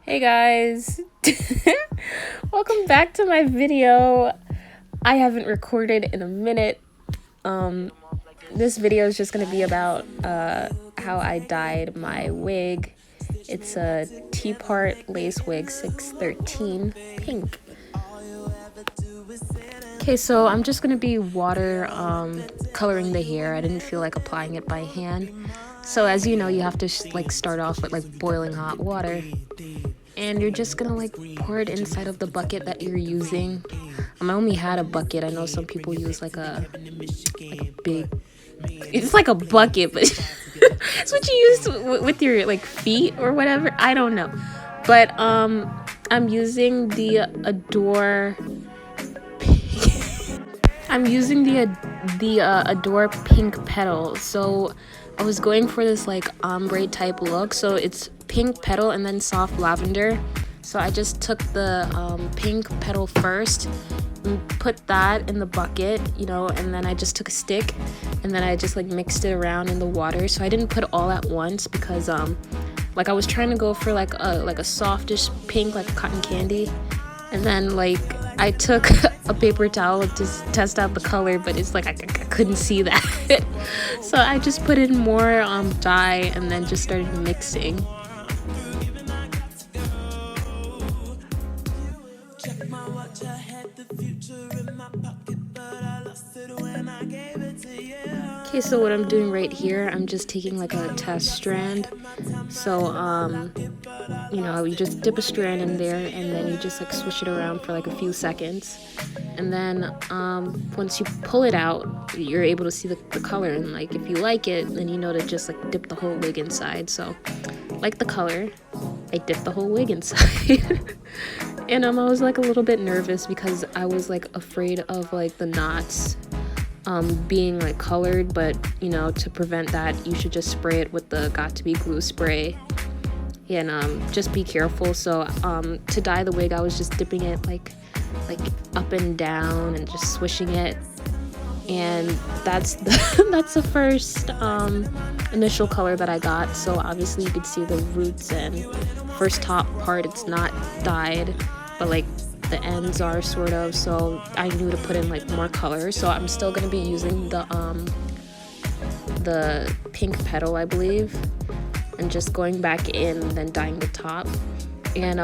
Hey guys, welcome back to my video. I haven't recorded in a minute. This video is just gonna be about how I dyed my wig. It's a T-Part lace wig 613 pink. Okay, so I'm just gonna be water coloring the hair. I didn't feel like applying it by hand. So as you know, you have to start off with boiling hot water. And you're just gonna pour it inside of the bucket that you're using. I only had a bucket. I know some people use like a big, it's like a bucket, but it's what you use with your feet or whatever. I don't know, but I'm using the Adore. I'm using the Adore pink petal. So I was going for this ombre type look. So it's pink petal and then soft lavender. So I just took the pink petal first and put that in the bucket, and then I just took a stick and then I just mixed it around in the water. So I didn't put all at once because I was trying to go for a softish pink, like cotton candy. And then I took a paper towel to test out the color, but it's I couldn't see that. So I just put in more dye and then just started mixing. Okay, so what I'm doing right here, I'm just taking a test strand. So you just dip a strand in there and then you just swish it around for a few seconds, and then once you pull it out, you're able to see the color, and if you like it, then to just dip the whole wig inside. So like the color, I dipped the whole wig inside. And I was a little bit nervous because I was afraid of the knots being colored, but to prevent that, you should just spray it with the Got2b glue spray. And just be careful. So to dye the wig, I was just dipping it like up and down and just swishing it, and that's the first initial color that I got. So obviously you could see the roots and first top part, it's not dyed, but the ends are sort of. So I knew to put in more color. So I'm still gonna be using the pink petal, I believe, and just going back in and then dyeing the top. And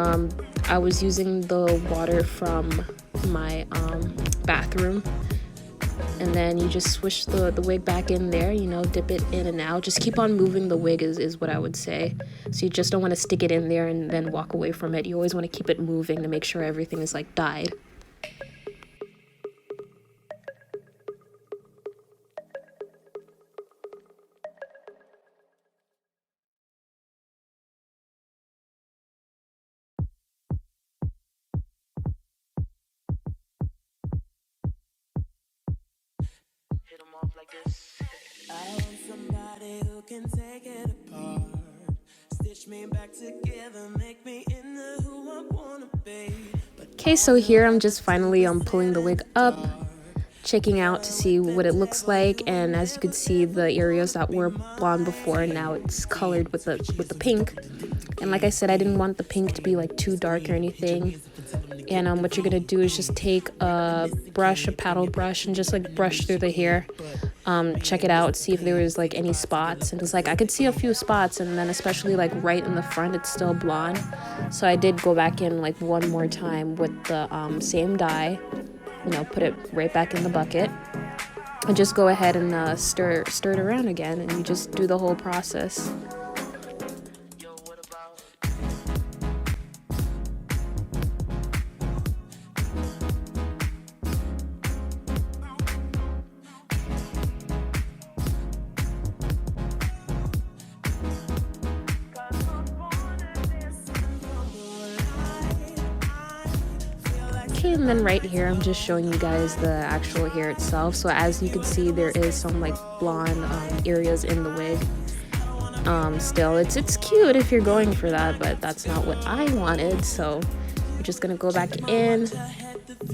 I was using the water from my bathroom, and then you just swish the wig back in there, dip it in and out. Just keep on moving the wig is what I would say. So you just don't want to stick it in there and then walk away from it. You always want to keep it moving to make sure everything is dyed. I want somebody who can take it apart, stitch me back together, make me into who I wanna be. Okay, so here I'm just finally pulling the wig up, checking out to see what it looks like. And as you can see, the areas that were blonde before, now it's colored with the pink. And like I said, I didn't want the pink to be too dark or anything. And what you're gonna do is just take a brush, a paddle brush, and just brush through the hair. Check it out, see if there was any spots. And it's I could see a few spots, and then especially right in the front, it's still blonde. So I did go back in one more time with the same dye, put it right back in the bucket, and just go ahead and stir it around again, and you just do the whole process. Okay, and then right here I'm just showing you guys the actual hair itself. So as you can see, there is some blonde areas in the wig. Still, it's cute if you're going for that, but that's not what I wanted. So I'm just gonna go back in,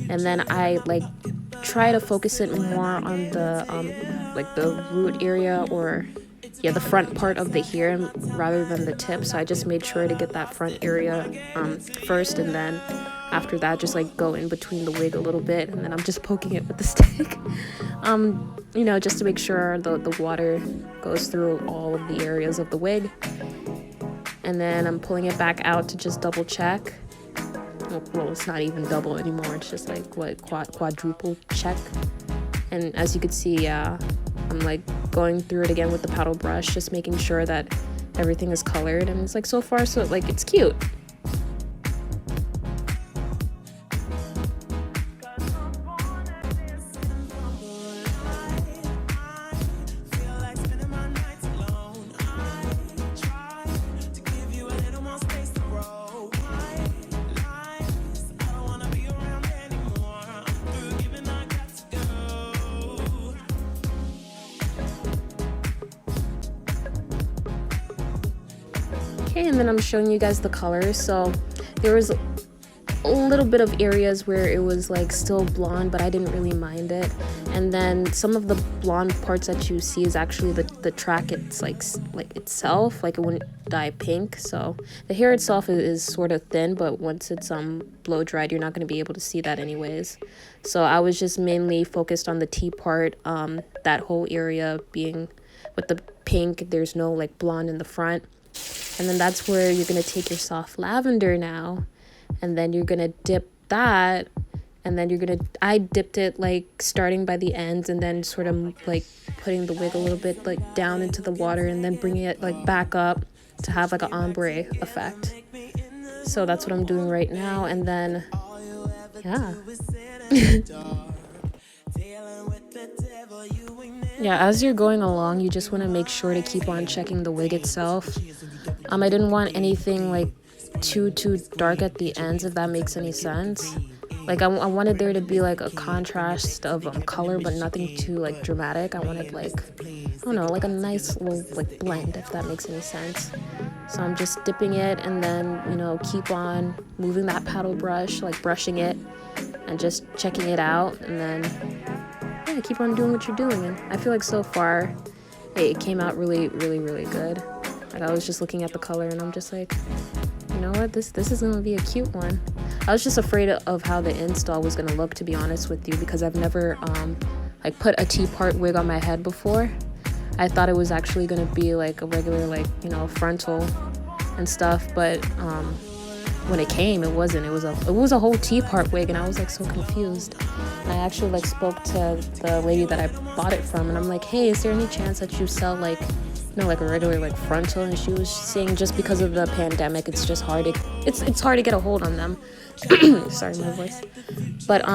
and then I try to focus it more on the the root area, or the front part of the hair rather than the tip. So I just made sure to get that front area first, and then after that just like go in between the wig a little bit, and then I'm just poking it with the stick. Just to make sure the water goes through all of the areas of the wig. And then I'm pulling it back out to just double check. Well, it's not even double anymore, it's just like quadruple check. And as you can see, I'm like going through it again with the paddle brush, just making sure that everything is colored, and it's like so far so like it's cute. Okay, and then I'm showing you guys the colors. So there was a little bit of areas where it was like still blonde, but I didn't really mind it. And then some of the blonde parts that you see is actually the track. It's like itself, like it wouldn't dye pink. So the hair itself is sort of thin, but once it's blow dried, you're not going to be able to see that anyways. So I was just mainly focused on the T part, that whole area being with the pink. There's no like blonde in the front. And then that's where you're going to take your soft lavender now, and then you're going to dip that, and then I dipped it like starting by the ends, and then sort of like putting the wig a little bit like down into the water, and then bringing it like back up to have like an ombre effect. So that's what I'm doing right now. And then yeah. Yeah, as you're going along, you just want to make sure to keep on checking the wig itself. I didn't want anything like too dark at the ends, if that makes any sense. Like I wanted there to be like a contrast of color, but nothing too like dramatic. I wanted like, I don't know, like a nice little like blend, if that makes any sense. So I'm just dipping it, and then keep on moving that paddle brush, like brushing it and just checking it out, and then keep on doing what you're doing. And I feel like so far it came out really good. Like I was just looking at the color, and I'm just like, you know what, this is gonna be a cute one. I was just afraid of how the install was gonna look, to be honest with you, because I've never like put a T-part wig on my head before. I thought it was actually gonna be like a regular frontal and stuff, but when it came, it wasn't. It was a whole T-part wig, and I was like so confused. And I actually like spoke to the lady that I bought it from, and I'm like, hey, is there any chance that you sell like like a regular like frontal? And she was saying just because of the pandemic, it's just hard to it's hard to get a hold on them. Sorry, my voice. But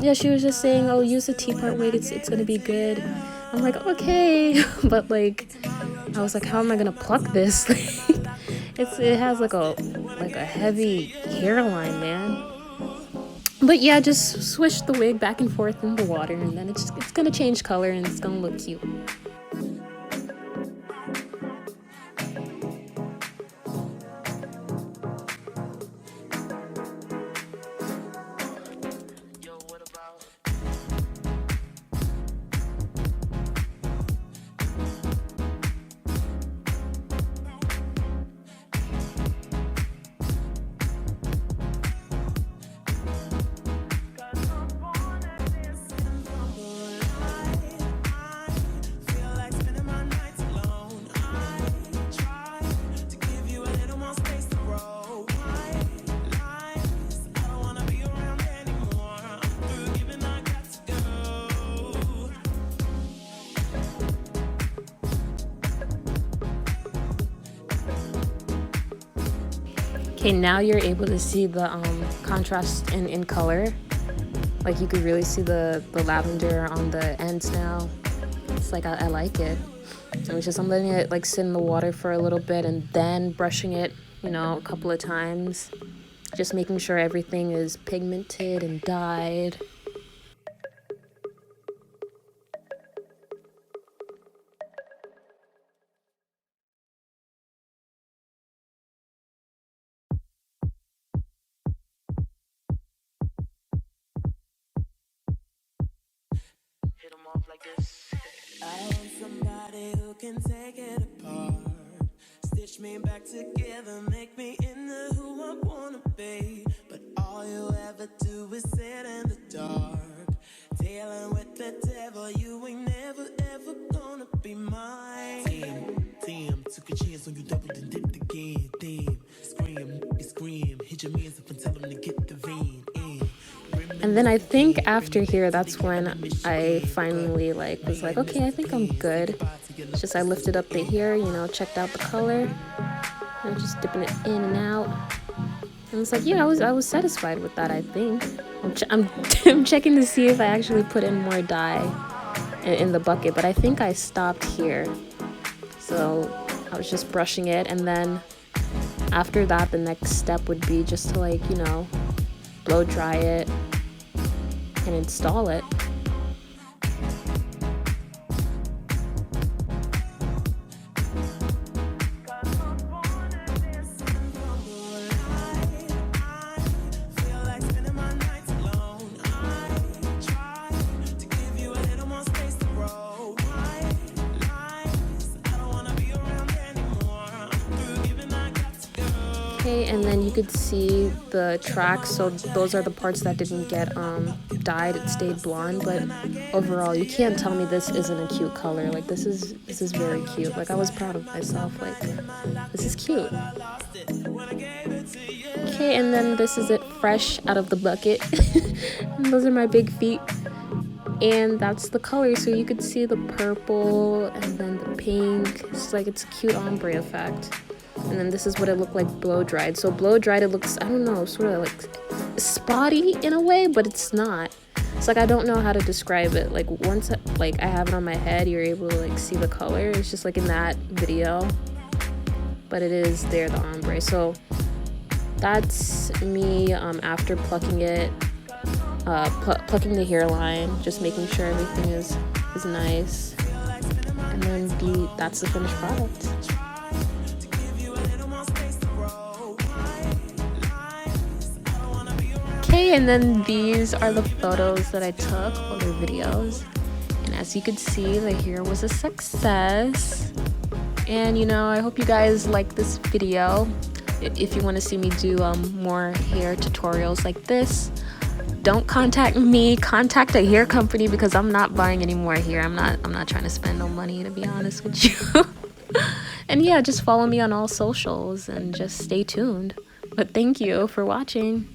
yeah, she was just saying, oh, use the T-part wig, it's gonna be good. I'm like, okay. But like I was like, how am I gonna pluck this? It has like a heavy hairline, man. But yeah, just swish the wig back and forth in the water, and then it's gonna change color, and it's gonna look cute. Okay, now you're able to see the contrast in color. Like you could really see the lavender on the ends now. It's like I like it. I'm letting it like sit in the water for a little bit, and then brushing it, a couple of times. Just making sure everything is pigmented and dyed. Hit 'em off like this. I want somebody who can take it apart, stitch me back together, make me into who I wanna be. But all you ever do is sit in the dark, dealing with the devil. You ain't never ever gonna be mine. Damn, took a chance on you, doubled and dipped again. Damn, scream, hit your mans up and tell them to get the vein in. And then I think after here, that's when I finally was like, okay, I think I'm good. It's just I lifted up the hair, you know, checked out the color. I'm just dipping it in and out. And it's like, yeah, I was satisfied with that, I think. I'm checking to see if I actually put in more dye in the bucket, but I think I stopped here. So I was just brushing it, and then after that, the next step would be just to you know, blow dry it and install it. Okay, and then you could see the tracks, so those are the parts that didn't get dyed, it stayed blonde. But overall, you can't tell me this isn't a cute color. Like, this is very cute. Like, I was proud of myself. Like, this is cute. Okay, and then this is it fresh out of the bucket. And those are my big feet, and that's the color. So you could see the purple and then the pink. It's like, it's a cute ombre effect. And then this is what it looked like blow dried. So blow dried, it looks, I don't know, sort of like spotty in a way, but it's not. It's like, I don't know how to describe it. Like, once I have it on my head, you're able to see the color. It's just like in that video, but it is there, the ombre. So that's me after plucking it, plucking the hairline, just making sure everything is nice, and then that's the finished product. Okay, and then these are the photos that I took, or the videos, and as you could see, the hair was a success. And you know, I hope you guys like this video. If you want to see me do more hair tutorials like this, don't contact me, contact a hair company, because I'm not buying any more hair. I'm not trying to spend no money, to be honest with you. And yeah, just follow me on all socials and just stay tuned. But thank you for watching.